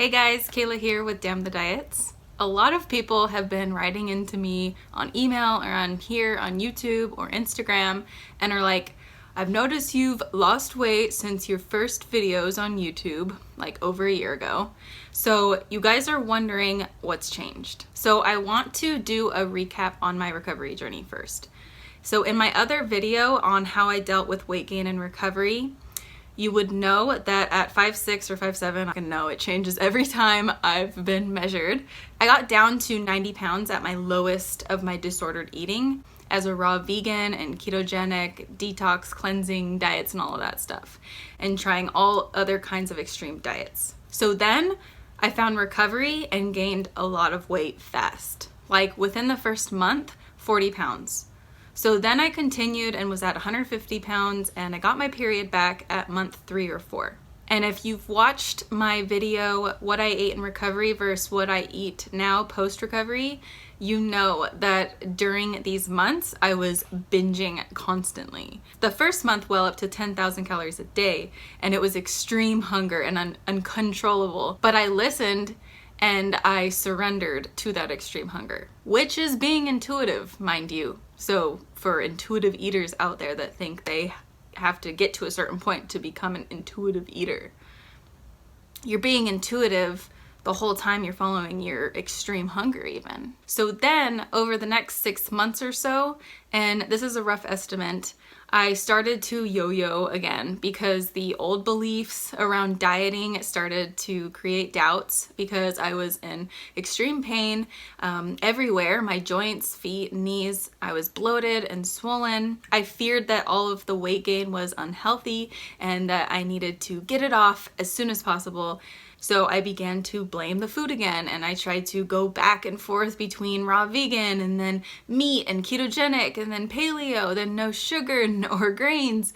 Hey guys, Kayla here with Damn the Diets. A lot of people have been writing into me on email or on here on YouTube or Instagram and are like, I've noticed you've lost weight since your first videos on YouTube, like over a year ago. So you guys are wondering what's changed. So I want to do a recap on my recovery journey first. So in my other video on how I dealt with weight gain and recovery, you would know that at 5'6" or 5'7", I can know it changes every time I've been measured. I got down to 90 pounds at my lowest of my disordered eating as a raw vegan and ketogenic, detox, cleansing diets and all of that stuff, and trying all other kinds of extreme diets. So then I found recovery and gained a lot of weight fast. Like within the first month, 40 pounds. So then I continued and was at 150 pounds and I got my period back at month 3 or 4. And if you've watched my video, what I ate in recovery versus what I eat now post-recovery, you know that during these months, I was binging constantly. The first month, well up to 10,000 calories a day, and it was extreme hunger and uncontrollable. But I listened and I surrendered to that extreme hunger, which is being intuitive, mind you. So for intuitive eaters out there that think they have to get to a certain point to become an intuitive eater, you're being intuitive the whole time you're following your extreme hunger even. So then over the next 6 months or so, and this is a rough estimate, I started to yo-yo again because the old beliefs around dieting started to create doubts because I was in extreme pain everywhere, my joints, feet, knees. I was bloated and swollen. I feared that all of the weight gain was unhealthy and that I needed to get it off as soon as possible. So I began to blame the food again, and I tried to go back and forth between raw vegan and then meat and ketogenic and then paleo, then no sugar or grains.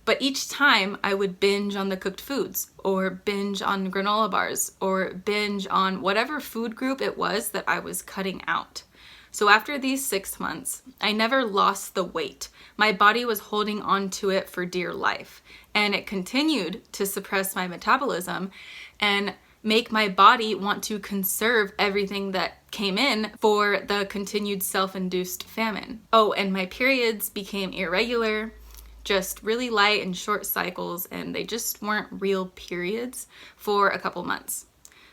But each time I would binge on the cooked foods or binge on granola bars or binge on whatever food group it was that I was cutting out. So after these 6 months, I never lost the weight. My body was holding on to it for dear life, and it continued to suppress my metabolism and make my body want to conserve everything that came in for the continued self-induced famine. Oh, and my periods became irregular, just really light and short cycles, and they just weren't real periods for a couple months.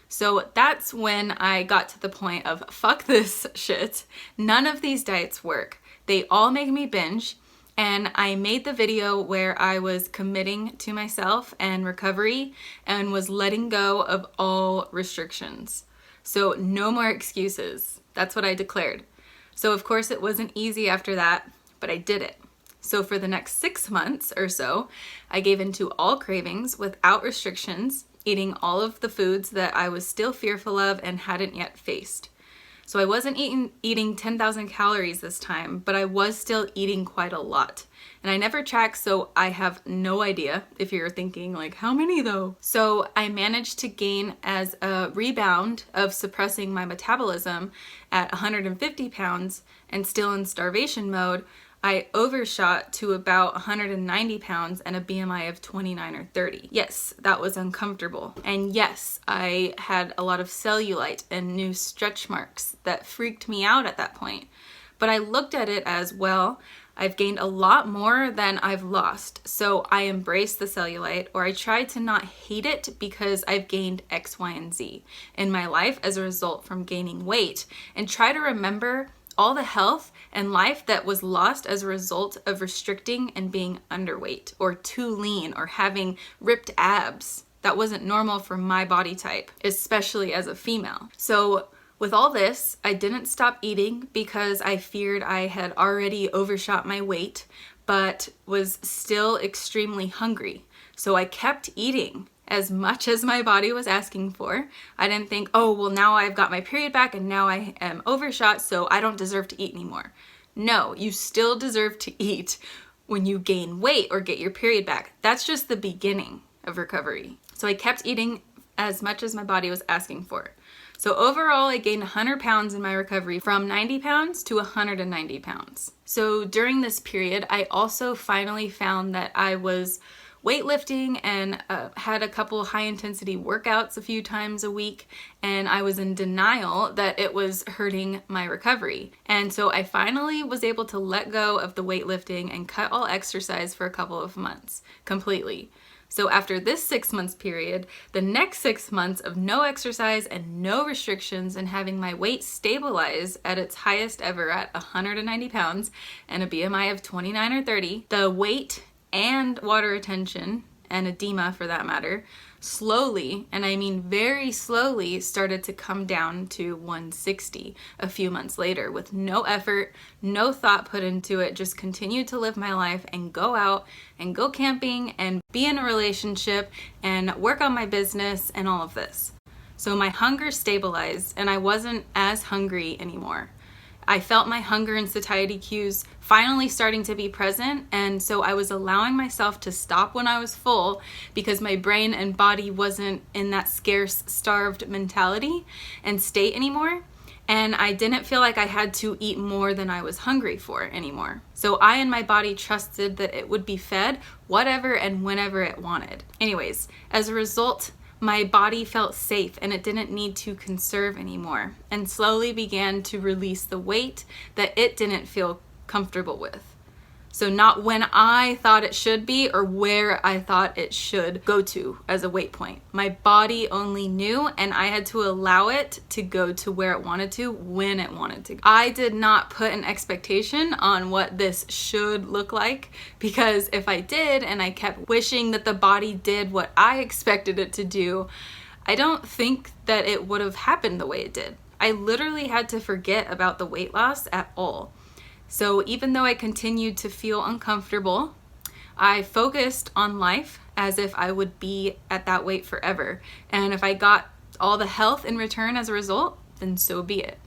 So that's when I got to the point of fuck this shit. None of these diets work. They all make me binge. And I made the video where I was committing to myself and recovery and was letting go of all restrictions. So no more excuses. That's what I declared. So of course it wasn't easy after that, but I did it. So for the next 6 months or so, I gave into all cravings without restrictions, eating all of the foods that I was still fearful of and hadn't yet faced. So I wasn't eating 10,000 calories this time, but I was still eating quite a lot. And I never tracked, so I have no idea if you're thinking like, how many though? So I managed to gain as a rebound of suppressing my metabolism at 150 pounds and still in starvation mode. I overshot to about 190 pounds and a BMI of 29 or 30. Yes, that was uncomfortable. And yes, I had a lot of cellulite and new stretch marks that freaked me out at that point. But I looked at it as, well, I've gained a lot more than I've lost. So I embraced the cellulite, or I tried to not hate it because I've gained X, Y, and Z in my life as a result from gaining weight, and try to remember all the health and life that was lost as a result of restricting and being underweight or too lean or having ripped abs. That wasn't normal for my body type, especially as a female. So with all this, I didn't stop eating because I feared I had already overshot my weight, but was still extremely hungry. So I kept eating as much as my body was asking for. I didn't think, oh, well, now I've got my period back and now I am overshot, so I don't deserve to eat anymore. No, you still deserve to eat when you gain weight or get your period back. That's just the beginning of recovery. So I kept eating as much as my body was asking for. So overall, I gained 100 pounds in my recovery from 90 pounds to 190 pounds. So during this period, I also finally found that I was weightlifting and had a couple high intensity workouts a few times a week, and I was in denial that it was hurting my recovery. And so I finally was able to let go of the weightlifting and cut all exercise for a couple of months completely. So after this 6 months period, the next 6 months of no exercise and no restrictions and having my weight stabilize at its highest ever at 190 pounds and a BMI of 29 or 30, the weight and water retention, and edema for that matter, slowly, and I mean very slowly, started to come down to 160 a few months later with no effort, no thought put into it, just continued to live my life and go out and go camping and be in a relationship and work on my business and all of this. So my hunger stabilized and I wasn't as hungry anymore. I felt my hunger and satiety cues finally starting to be present, and so I was allowing myself to stop when I was full because my brain and body wasn't in that scarce, starved mentality and state anymore, and I didn't feel like I had to eat more than I was hungry for anymore. So I and my body trusted that it would be fed whatever and whenever it wanted. Anyways, as a result, my body felt safe and it didn't need to conserve anymore, and slowly began to release the weight that it didn't feel comfortable with. So not when I thought it should be or where I thought it should go to as a weight point. My body only knew, and I had to allow it to go to where it wanted to when it wanted to. I did not put an expectation on what this should look like, because if I did and I kept wishing that the body did what I expected it to do, I don't think that it would have happened the way it did. I literally had to forget about the weight loss at all. So even though I continued to feel uncomfortable, I focused on life as if I would be at that weight forever. And if I got all the health in return as a result, then so be it.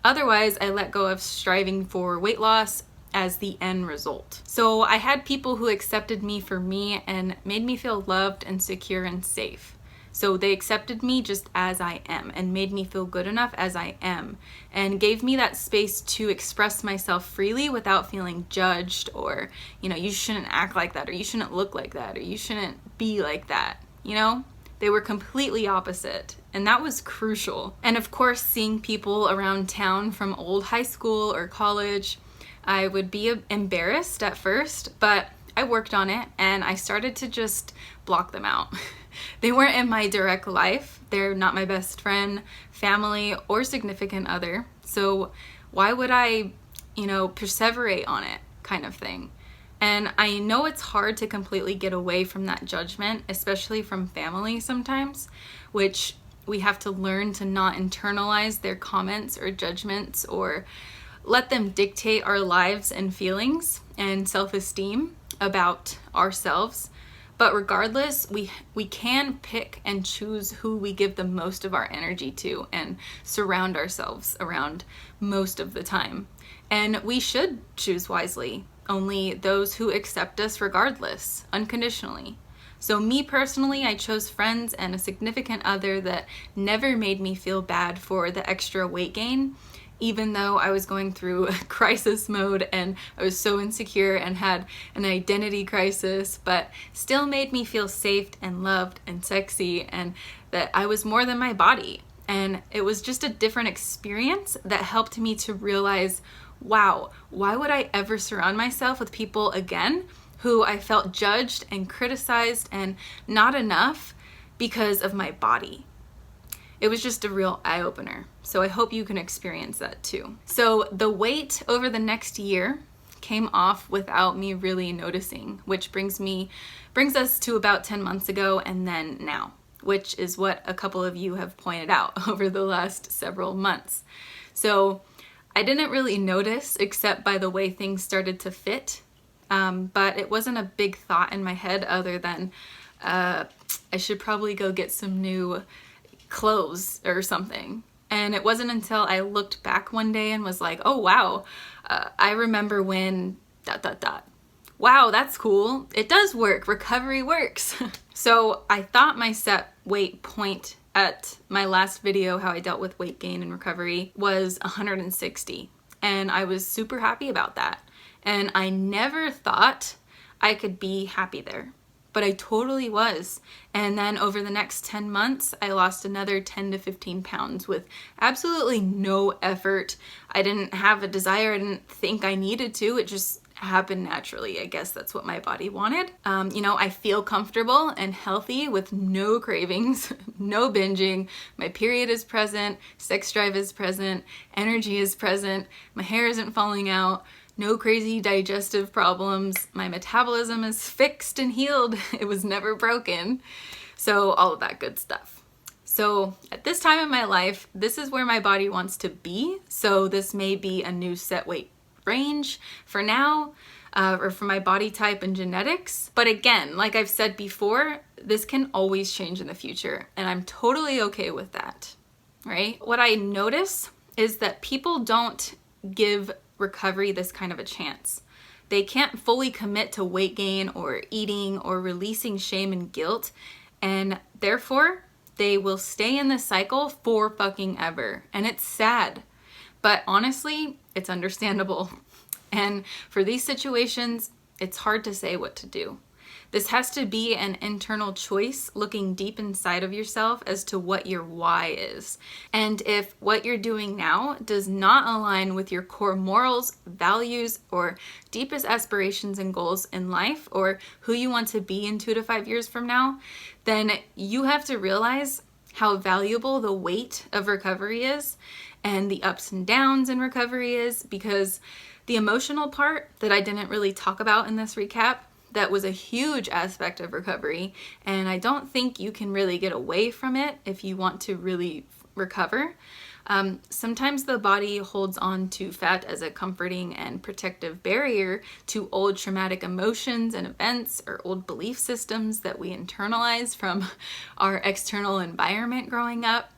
Otherwise, I let go of striving for weight loss as the end result. So I had people who accepted me for me and made me feel loved and secure and safe. So they accepted me just as I am and made me feel good enough as I am and gave me that space to express myself freely without feeling judged or, you shouldn't act like that, or you shouldn't look like that, or you shouldn't be like that, They were completely opposite, and that was crucial. And of course, seeing people around town from old high school or college, I would be embarrassed at first, but I worked on it and I started to just block them out. They weren't in my direct life. They're not my best friend, family, or significant other. So why would I, perseverate on it, kind of thing? And I know it's hard to completely get away from that judgment, especially from family sometimes, which we have to learn to not internalize their comments or judgments or let them dictate our lives and feelings and self-esteem about ourselves. But regardless, we can pick and choose who we give the most of our energy to and surround ourselves around most of the time. And we should choose wisely, only those who accept us regardless, unconditionally. So me personally, I chose friends and a significant other that never made me feel bad for the extra weight gain, even though I was going through crisis mode and I was so insecure and had an identity crisis, but still made me feel safe and loved and sexy and that I was more than my body. And it was just a different experience that helped me to realize, wow, why would I ever surround myself with people again who I felt judged and criticized and not enough because of my body? It was just a real eye-opener. So I hope you can experience that too. So the weight over the next year came off without me really noticing, which brings us to about 10 months ago and then now, which is what a couple of you have pointed out over the last several months. So I didn't really notice except by the way things started to fit, but it wasn't a big thought in my head other than I should probably go get some new clothes or something. And it wasn't until I looked back one day and was like, oh wow, I remember when ... Wow, that's cool. It does work. Recovery works. So I thought my set weight point at my last video, how I dealt with weight gain and recovery, was 160. And I was super happy about that. And I never thought I could be happy there. but I totally was. And then over the next 10 months, I lost another 10 to 15 pounds with absolutely no effort. I didn't have a desire. I didn't think I needed to. It just happened naturally. I guess that's what my body wanted. I feel comfortable and healthy with no cravings, no binging. My period is present, sex drive is present, energy is present, my hair isn't falling out, no crazy digestive problems, my metabolism is fixed and healed. It was never broken. So all of that good stuff. So at this time in my life, this is where my body wants to be. So this may be a new set weight range for now, or for my body type and genetics. But again, like I've said before, this can always change in the future, and I'm totally okay with that, right? What I notice is that people don't give recovery this kind of a chance. They can't fully commit to weight gain or eating or releasing shame and guilt, and therefore they will stay in this cycle for fucking ever. And it's sad. But honestly, it's understandable. And for these situations, it's hard to say what to do. This has to be an internal choice, looking deep inside of yourself as to what your why is. And if what you're doing now does not align with your core morals, values, or deepest aspirations and goals in life, or who you want to be in 2 to 5 years from now, then you have to realize how valuable the weight of recovery is and the ups and downs in recovery is, because the emotional part that I didn't really talk about in this recap, that was a huge aspect of recovery, and I don't think you can really get away from it if you want to really recover. Sometimes the body holds on to fat as a comforting and protective barrier to old traumatic emotions and events or old belief systems that we internalize from our external environment growing up,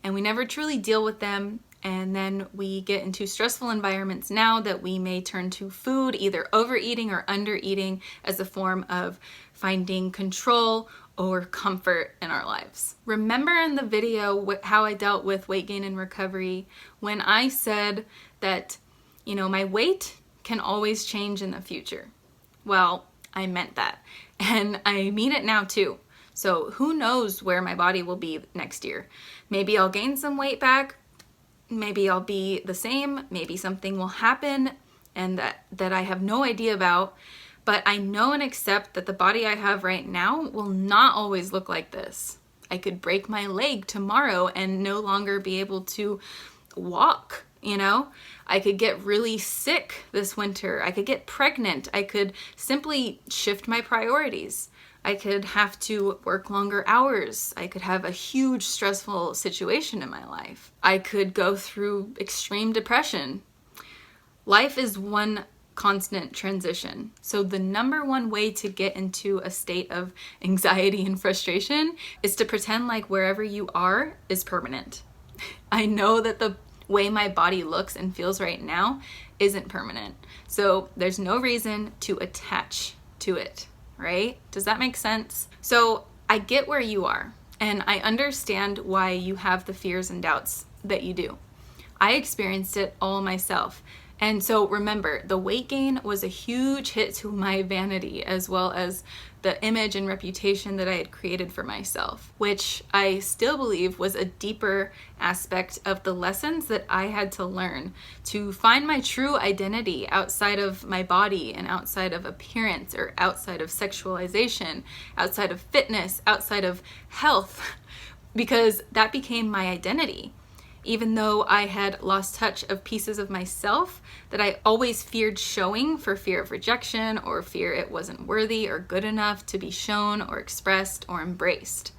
and we never truly deal with them. And then we get into stressful environments now that we may turn to food, either overeating or undereating, as a form of finding control or comfort in our lives. Remember in the video how I dealt with weight gain and recovery when I said that, my weight can always change in the future. Well, I meant that. And I mean it now too. So who knows where my body will be next year? Maybe I'll gain some weight back. Maybe I'll be the same, maybe something will happen and that I have no idea about, but I know and accept that the body I have right now will not always look like this. I could break my leg tomorrow and no longer be able to walk, I could get really sick this winter. I could get pregnant. I could simply shift my priorities. I could have to work longer hours. I could have a huge stressful situation in my life. I could go through extreme depression. Life is one constant transition. So the number one way to get into a state of anxiety and frustration is to pretend like wherever you are is permanent. I know that the way my body looks and feels right now isn't permanent. So there's no reason to attach to it. Right? Does that make sense? So I get where you are, and I understand why you have the fears and doubts that you do. I experienced it all myself. And so remember, the weight gain was a huge hit to my vanity, as well as the image and reputation that I had created for myself, which I still believe was a deeper aspect of the lessons that I had to learn to find my true identity outside of my body and outside of appearance or outside of sexualization, outside of fitness, outside of health, because that became my identity. Even though I had lost touch of pieces of myself that I always feared showing for fear of rejection or fear it wasn't worthy or good enough to be shown or expressed or embraced.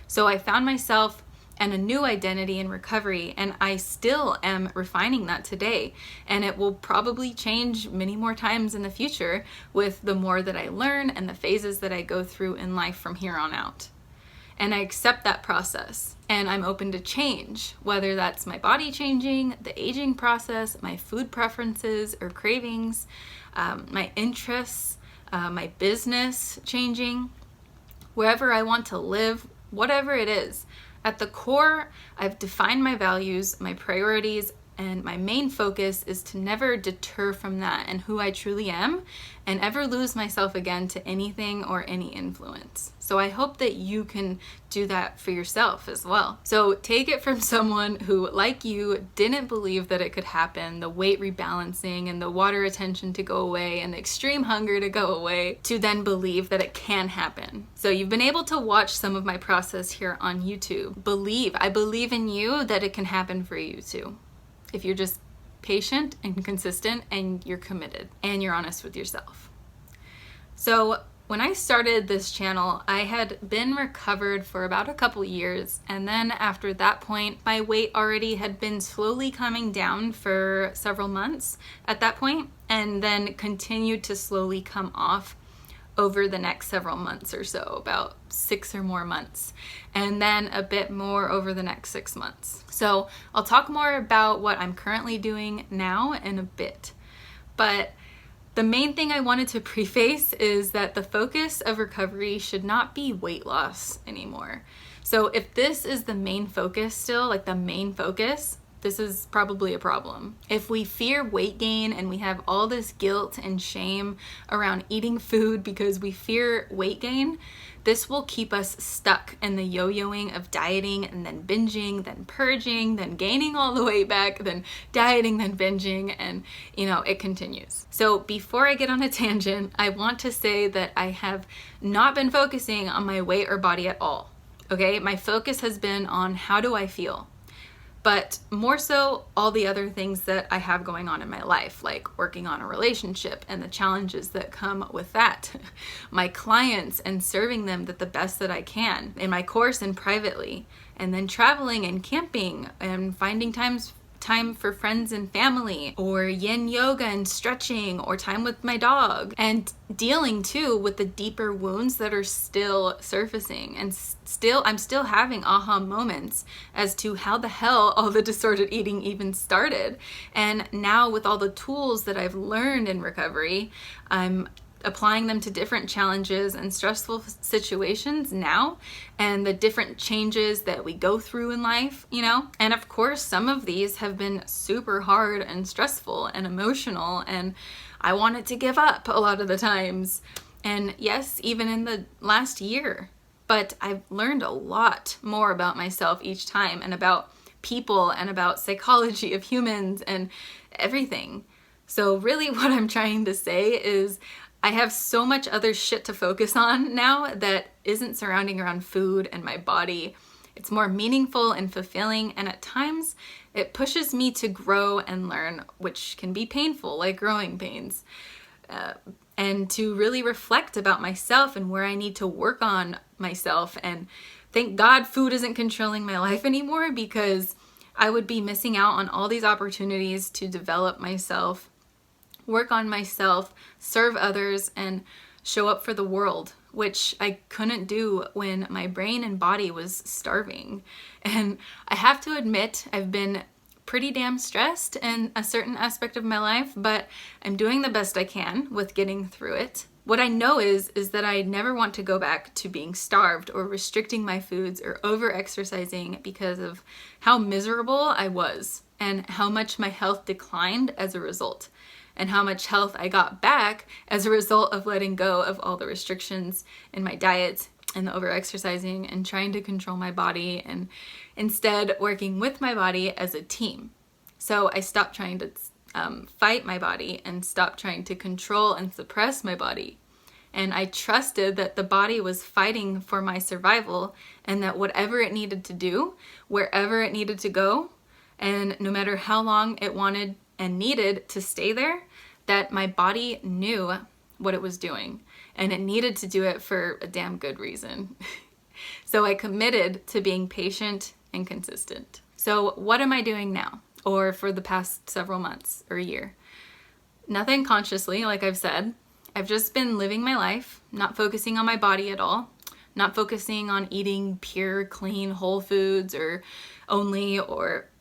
So I found myself and a new identity in recovery, and I still am refining that today, and it will probably change many more times in the future with the more that I learn and the phases that I go through in life from here on out. And I accept that process, and I'm open to change, whether that's my body changing, the aging process, my food preferences or cravings, my interests, my business changing, wherever I want to live, whatever it is. At the core, I've defined my values, my priorities, And my main focus is to never deter from that and who I truly am, and ever lose myself again to anything or any influence. So I hope that you can do that for yourself as well. So take it from someone who, like you, didn't believe that it could happen, the weight rebalancing and the water retention to go away and the extreme hunger to go away, to then believe that it can happen. So you've been able to watch some of my process here on YouTube. I believe in you that it can happen for you too, if you're just patient and consistent and you're committed and you're honest with yourself. So when I started this channel, I had been recovered for about a couple years, and then after that point, my weight already had been slowly coming down for several months at that point, and then continued to slowly come off over the next several months or so, about 6 or more months, and then a bit more over the next 6 months. So I'll talk more about what I'm currently doing now in a bit. But the main thing I wanted to preface is that the focus of recovery should not be weight loss anymore. So if this is the main focus still, like the main focus, this is probably a problem. If we fear weight gain and we have all this guilt and shame around eating food because we fear weight gain, this will keep us stuck in the yo-yoing of dieting and then binging, then purging, then gaining all the weight back, then dieting, then binging, and it continues. So before I get on a tangent, I want to say that I have not been focusing on my weight or body at all. Okay, my focus has been on how do I feel? But more so all the other things that I have going on in my life, like working on a relationship and the challenges that come with that, my clients and serving them the best that I can in my course and privately, and then traveling and camping and finding time for friends and family, or yin yoga and stretching, or time with my dog, and dealing too with the deeper wounds that are still surfacing, and I'm still having aha moments as to how the hell all the disordered eating even started. And now with all the tools that I've learned in recovery, I'm applying them to different challenges and stressful situations now, and the different changes that we go through in life, And of course, some of these have been super hard and stressful and emotional, and I wanted to give up a lot of the times. And yes, even in the last year. But I've learned a lot more about myself each time, and about people, and about psychology of humans and everything. So really what I'm trying to say is I have so much other shit to focus on now that isn't surrounding around food and my body. It's more meaningful and fulfilling, and at times it pushes me to grow and learn, which can be painful, like growing pains, and to really reflect about myself and where I need to work on myself. And thank God food isn't controlling my life anymore, because I would be missing out on all these opportunities to develop myself, work on myself, serve others, and show up for the world, which I couldn't do when my brain and body was starving. And I have to admit, I've been pretty damn stressed in a certain aspect of my life, but I'm doing the best I can with getting through it. What I know is that I never want to go back to being starved or restricting my foods or over-exercising, because of how miserable I was and how much my health declined as a result, and how much health I got back as a result of letting go of all the restrictions in my diet and the over-exercising and trying to control my body, and instead working with my body as a team. So I stopped trying to fight my body and stopped trying to control and suppress my body. And I trusted that the body was fighting for my survival, and that whatever it needed to do, wherever it needed to go, and no matter how long it wanted and needed to stay there, that my body knew what it was doing, and it needed to do it for a damn good reason. So I committed to being patient and consistent. So what am I doing now, or for the past several months or a year? Nothing consciously, like I've said. I've just been living my life, not focusing on my body at all, not focusing on eating pure, clean, whole foods or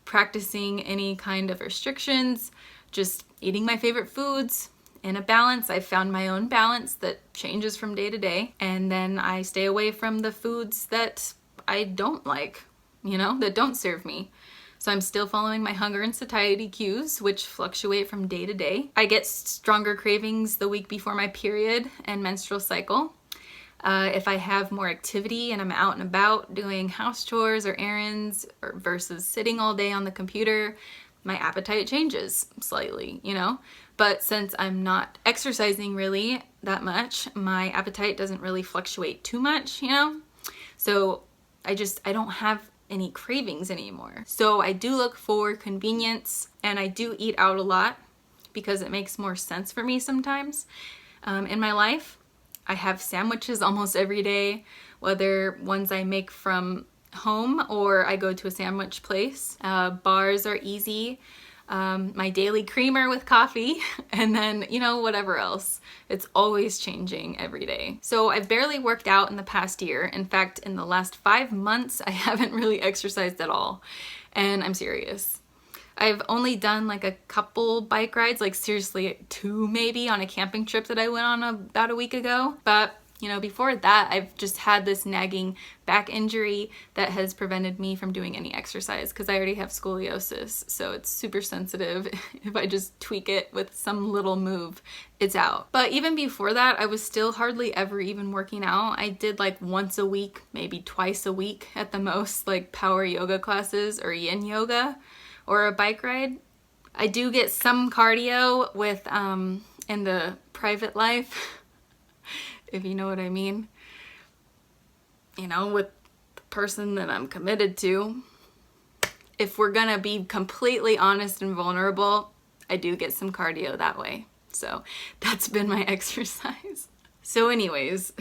practicing any kind of restrictions, just eating my favorite foods in a balance. I found my own balance that changes from day to day, and then I stay away from the foods that I don't like, that don't serve me. So I'm still following my hunger and satiety cues, which fluctuate from day to day. I get stronger cravings the week before my period and menstrual cycle. If I have more activity and I'm out and about doing house chores or errands versus sitting all day on the computer, my appetite changes slightly, you know? But since I'm not exercising really that much, my appetite doesn't really fluctuate too much, you know? So I don't have any cravings anymore. So I do look for convenience, and I do eat out a lot because it makes more sense for me sometimes. In my life, I have sandwiches almost every day, whether ones I make from home or I go to a sandwich place. Bars are easy. My daily creamer with coffee, and then, you know, whatever else. It's always changing every day. So I've barely worked out in the past year. In fact, in the last 5 months, I haven't really exercised at all. And I'm serious. I've only done like a couple bike rides, like seriously 2 maybe, on a camping trip that I went on about a week ago. But you know, before that, I've just had this nagging back injury that has prevented me from doing any exercise because I already have scoliosis. So it's super sensitive. If I just tweak it with some little move, it's out. But even before that, I was still hardly ever even working out. I did like once a week, maybe twice a week at the most, like power yoga classes or yin yoga or a bike ride. I do get some cardio with in the private life, if you know what I mean, you know, with the person that I'm committed to. If we're gonna be completely honest and vulnerable, I do get some cardio that way. So that's been my exercise. So anyways,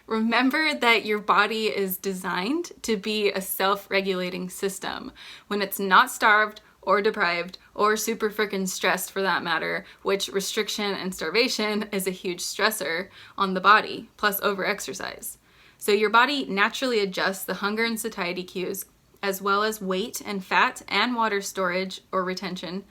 remember that your body is designed to be a self-regulating system. When it's not starved or deprived or super freaking stressed for that matter, which restriction and starvation is a huge stressor on the body, plus over-exercise. So your body naturally adjusts the hunger and satiety cues, as well as weight and fat and water storage or retention,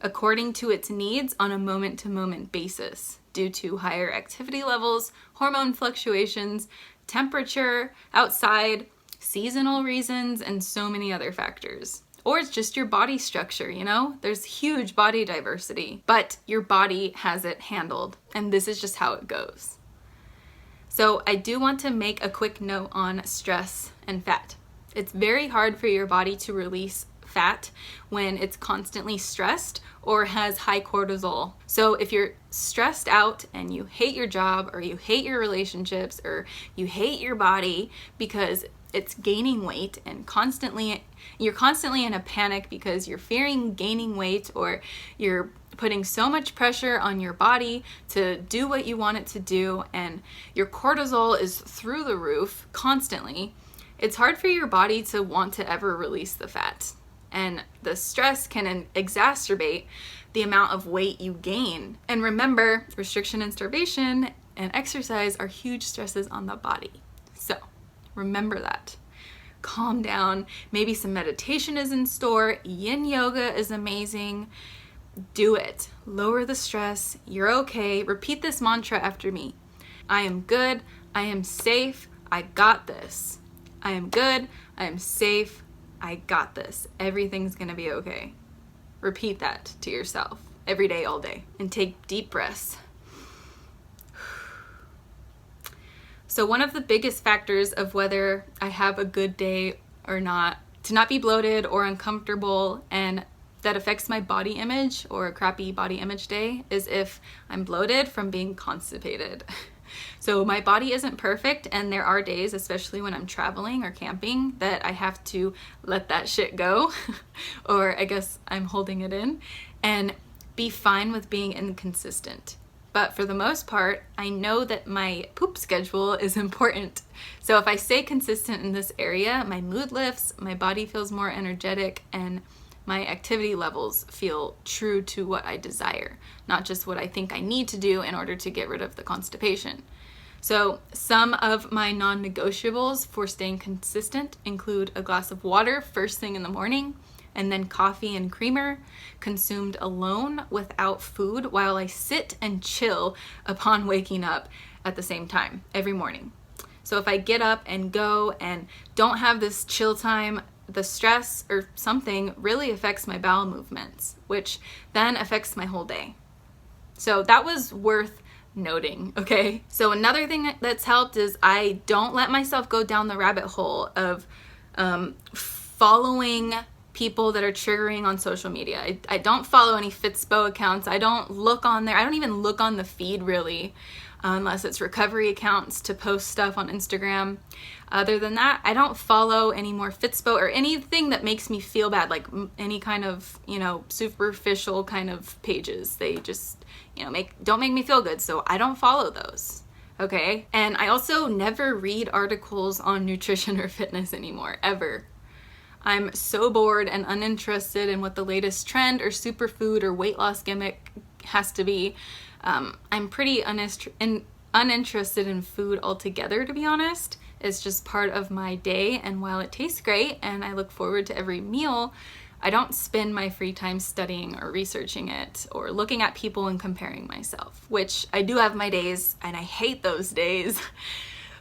according to its needs on a moment-to-moment basis due to higher activity levels, hormone fluctuations, temperature, outside, seasonal reasons, and so many other factors. Or it's just your body structure, you know? There's huge body diversity, but your body has it handled, and this is just how it goes. So I do want to make a quick note on stress and fat. It's very hard for your body to release fat when it's constantly stressed or has high cortisol. So if you're stressed out and you hate your job or you hate your relationships or you hate your body because it's gaining weight and you're constantly in a panic because you're fearing gaining weight, or you're putting so much pressure on your body to do what you want it to do, and your cortisol is through the roof constantly, it's hard for your body to want to ever release the fat. And the stress can exacerbate the amount of weight you gain. And remember, restriction and starvation and exercise are huge stresses on the body. So remember that. Calm down. Maybe some meditation is in store. Yin yoga is amazing. Do it. Lower the stress. You're okay. Repeat this mantra after me. I am good. I am safe. I got this. I am good. I am safe. I got this. Everything's gonna be okay. Repeat that to yourself every day, all day, and take deep breaths. So one of the biggest factors of whether I have a good day or not, to not be bloated or uncomfortable, and that affects my body image or a crappy body image day, is if I'm bloated from being constipated. So my body isn't perfect, and there are days, especially when I'm traveling or camping, that I have to let that shit go, or I guess I'm holding it in, and be fine with being inconsistent. But for the most part, I know that my poop schedule is important. So if I stay consistent in this area, my mood lifts, my body feels more energetic, and my activity levels feel true to what I desire, not just what I think I need to do in order to get rid of the constipation. So some of my non-negotiables for staying consistent include a glass of water first thing in the morning, and then coffee and creamer consumed alone without food while I sit and chill upon waking up at the same time every morning. So if I get up and go and don't have this chill time the stress or something really affects my bowel movements, which then affects my whole day. So that was worth noting, okay? So another thing that's helped is I don't let myself go down the rabbit hole of following people that are triggering on social media. I don't follow any Fitspo accounts. I don't look on there. I don't even look on the feed really, unless it's recovery accounts to post stuff on Instagram. Other than that, I don't follow any more Fitspo or anything that makes me feel bad, like any kind of, superficial kind of pages. They just, don't make me feel good. So I don't follow those. Okay. And I also never read articles on nutrition or fitness anymore, ever. I'm so bored and uninterested in what the latest trend or superfood or weight loss gimmick has to be. I'm pretty uninterested in food altogether, to be honest. It's just part of my day, and while it tastes great and I look forward to every meal, I don't spend my free time studying or researching it or looking at people and comparing myself, which I do have my days, and I hate those days,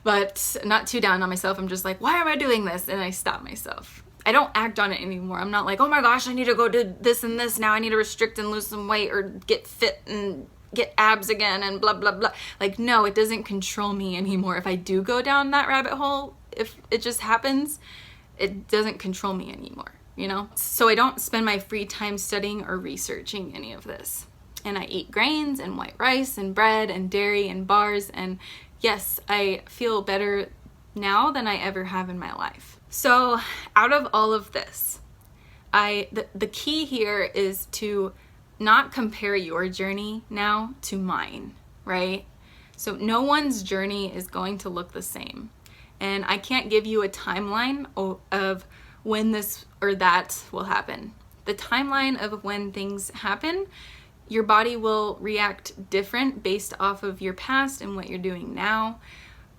but not too down on myself. I'm just like, why am I doing this? And I stop myself. I don't act on it anymore. I'm not like, oh my gosh, I need to go do this and this now. I need to restrict and lose some weight or get fit and get abs again and blah, blah, blah. Like, no, it doesn't control me anymore. If I do go down that rabbit hole, if it just happens, it doesn't control me anymore, So I don't spend my free time studying or researching any of this. And I eat grains and white rice and bread and dairy and bars. And yes, I feel better now than I ever have in my life. So out of all of this, the key here is to not compare your journey now to mine, right? So no one's journey is going to look the same. And I can't give you a timeline of when this or that will happen. The timeline of when things happen, your body will react different based off of your past and what you're doing now.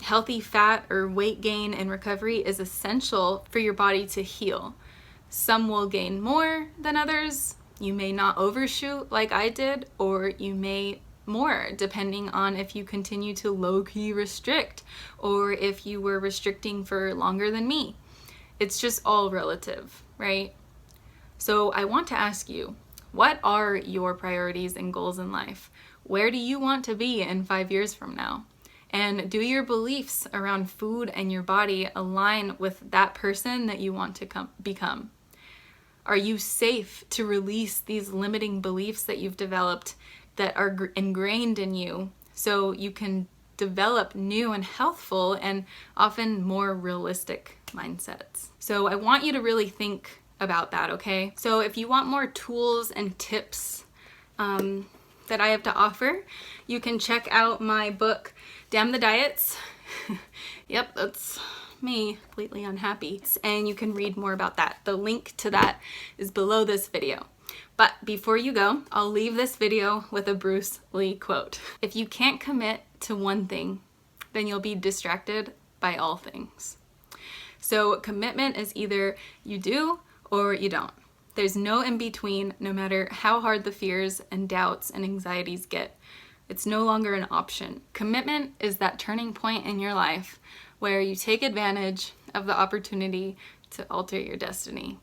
Healthy fat or weight gain and recovery is essential for your body to heal. Some will gain more than others. You may not overshoot like I did, or you may more, depending on if you continue to low-key restrict or if you were restricting for longer than me. It's just all relative, right? So I want to ask you, what are your priorities and goals in life? Where do you want to be in 5 years from now? And do your beliefs around food and your body align with that person that you want to become? Are you safe to release these limiting beliefs that you've developed that are ingrained in you so you can develop new and healthful and often more realistic mindsets? So I want you to really think about that, okay? So if you want more tools and tips that I have to offer, you can check out my book, Damn the Diets. Yep, that's me, completely unhappy. And you can read more about that. The link to that is below this video. But before you go, I'll leave this video with a Bruce Lee quote. If you can't commit to one thing, then you'll be distracted by all things. So commitment is either you do or you don't. There's no in between, no matter how hard the fears and doubts and anxieties get. It's no longer an option. Commitment is that turning point in your life where you take advantage of the opportunity to alter your destiny.